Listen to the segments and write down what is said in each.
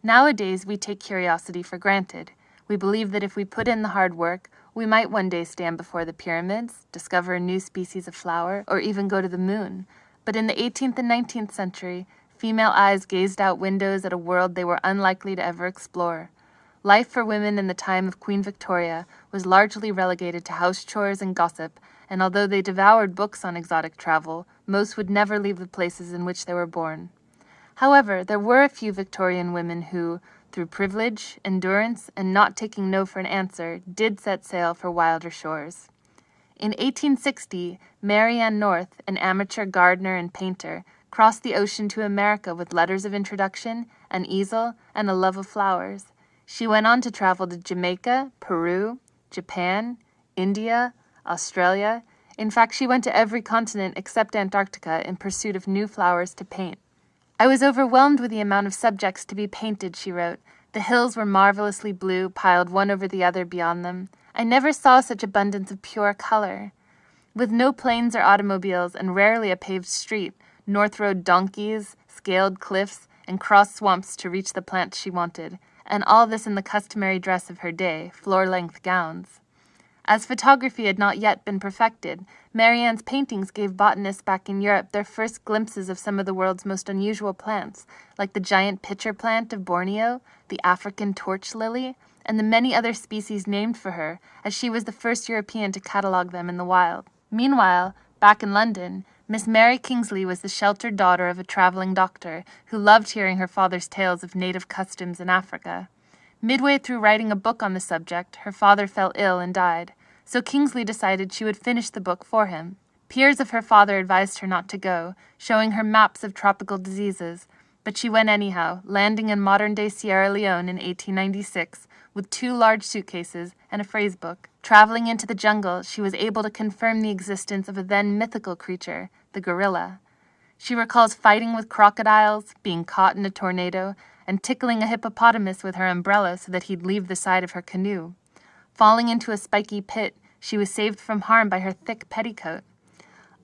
Nowadays, we take curiosity for granted. We believe that if we put in the hard work, we might one day stand before the pyramids, discover a new species of flower, or even go to the moon. But in the 18th and 19th century, female eyes gazed out windows at a world they were unlikely to ever explore. Life for women in the time of Queen Victoria was largely relegated to house chores and gossip, and although they devoured books on exotic travel, most would never leave the places in which they were born. However, there were a few Victorian women who, through privilege, endurance, and not taking no for an answer, did set sail for wilder shores. In 1860, Mary Ann North, an amateur gardener and painter, crossed the ocean to America with letters of introduction, an easel, and a love of flowers. She went on to travel to Jamaica, Peru, Japan, India, Australia. In fact, she went to every continent except Antarctica in pursuit of new flowers to paint. "I was overwhelmed with the amount of subjects to be painted," she wrote. "The hills were marvelously blue, piled one over the other beyond them. I never saw such abundance of pure color. With no planes or automobiles and rarely a paved street, North rode donkeys, scaled cliffs, and crossed swamps to reach the plants she wanted, and all this in the customary dress of her day, floor-length gowns." As photography had not yet been perfected, Mary Ann's paintings gave botanists back in Europe their first glimpses of some of the world's most unusual plants, like the giant pitcher plant of Borneo, the African torch lily, and the many other species named for her, as she was the first European to catalogue them in the wild. Meanwhile, back in London, Miss Mary Kingsley was the sheltered daughter of a travelling doctor who loved hearing her father's tales of native customs in Africa. Midway through writing a book on the subject, her father fell ill and died, so Kingsley decided she would finish the book for him. Peers of her father advised her not to go, showing her maps of tropical diseases, but she went anyhow, landing in modern-day Sierra Leone in 1896 with 2 large suitcases and a phrase book. Traveling into the jungle, she was able to confirm the existence of a then mythical creature, the gorilla. She recalls fighting with crocodiles, being caught in a tornado, and tickling a hippopotamus with her umbrella so that he'd leave the side of her canoe. Falling into a spiky pit, she was saved from harm by her thick petticoat.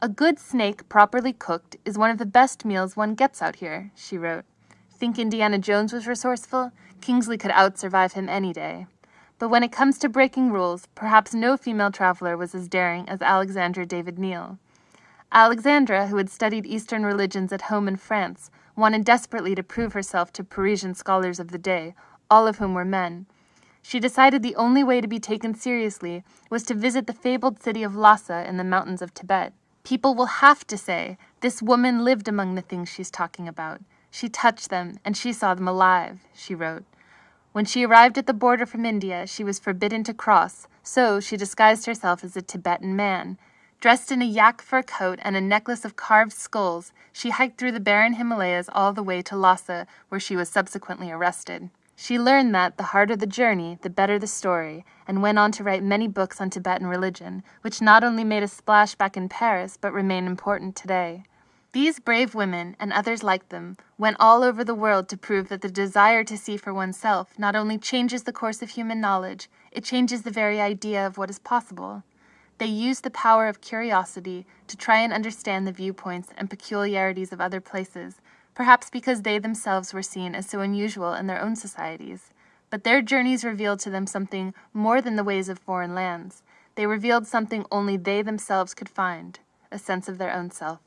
"A good snake, properly cooked, is one of the best meals one gets out here," she wrote. Think Indiana Jones was resourceful? Kingsley could out-survive him any day. But when it comes to breaking rules, perhaps no female traveler was as daring as Alexandra David Neal. Alexandra, who had studied Eastern religions at home in France, wanted desperately to prove herself to Parisian scholars of the day, all of whom were men. She decided the only way to be taken seriously was to visit the fabled city of Lhasa in the mountains of Tibet. "People will have to say, 'This woman lived among the things she's talking about. She touched them, and she saw them alive,'" she wrote. When she arrived at the border from India, she was forbidden to cross, so she disguised herself as a Tibetan man. Dressed in a yak fur coat and a necklace of carved skulls, she hiked through the barren Himalayas all the way to Lhasa, where she was subsequently arrested. She learned that the harder the journey, the better the story, and went on to write many books on Tibetan religion, which not only made a splash back in Paris, but remain important today. These brave women, and others like them, went all over the world to prove that the desire to see for oneself not only changes the course of human knowledge, it changes the very idea of what is possible. They used the power of curiosity to try and understand the viewpoints and peculiarities of other places, perhaps because they themselves were seen as so unusual in their own societies. But their journeys revealed to them something more than the ways of foreign lands. They revealed something only they themselves could find, a sense of their own self.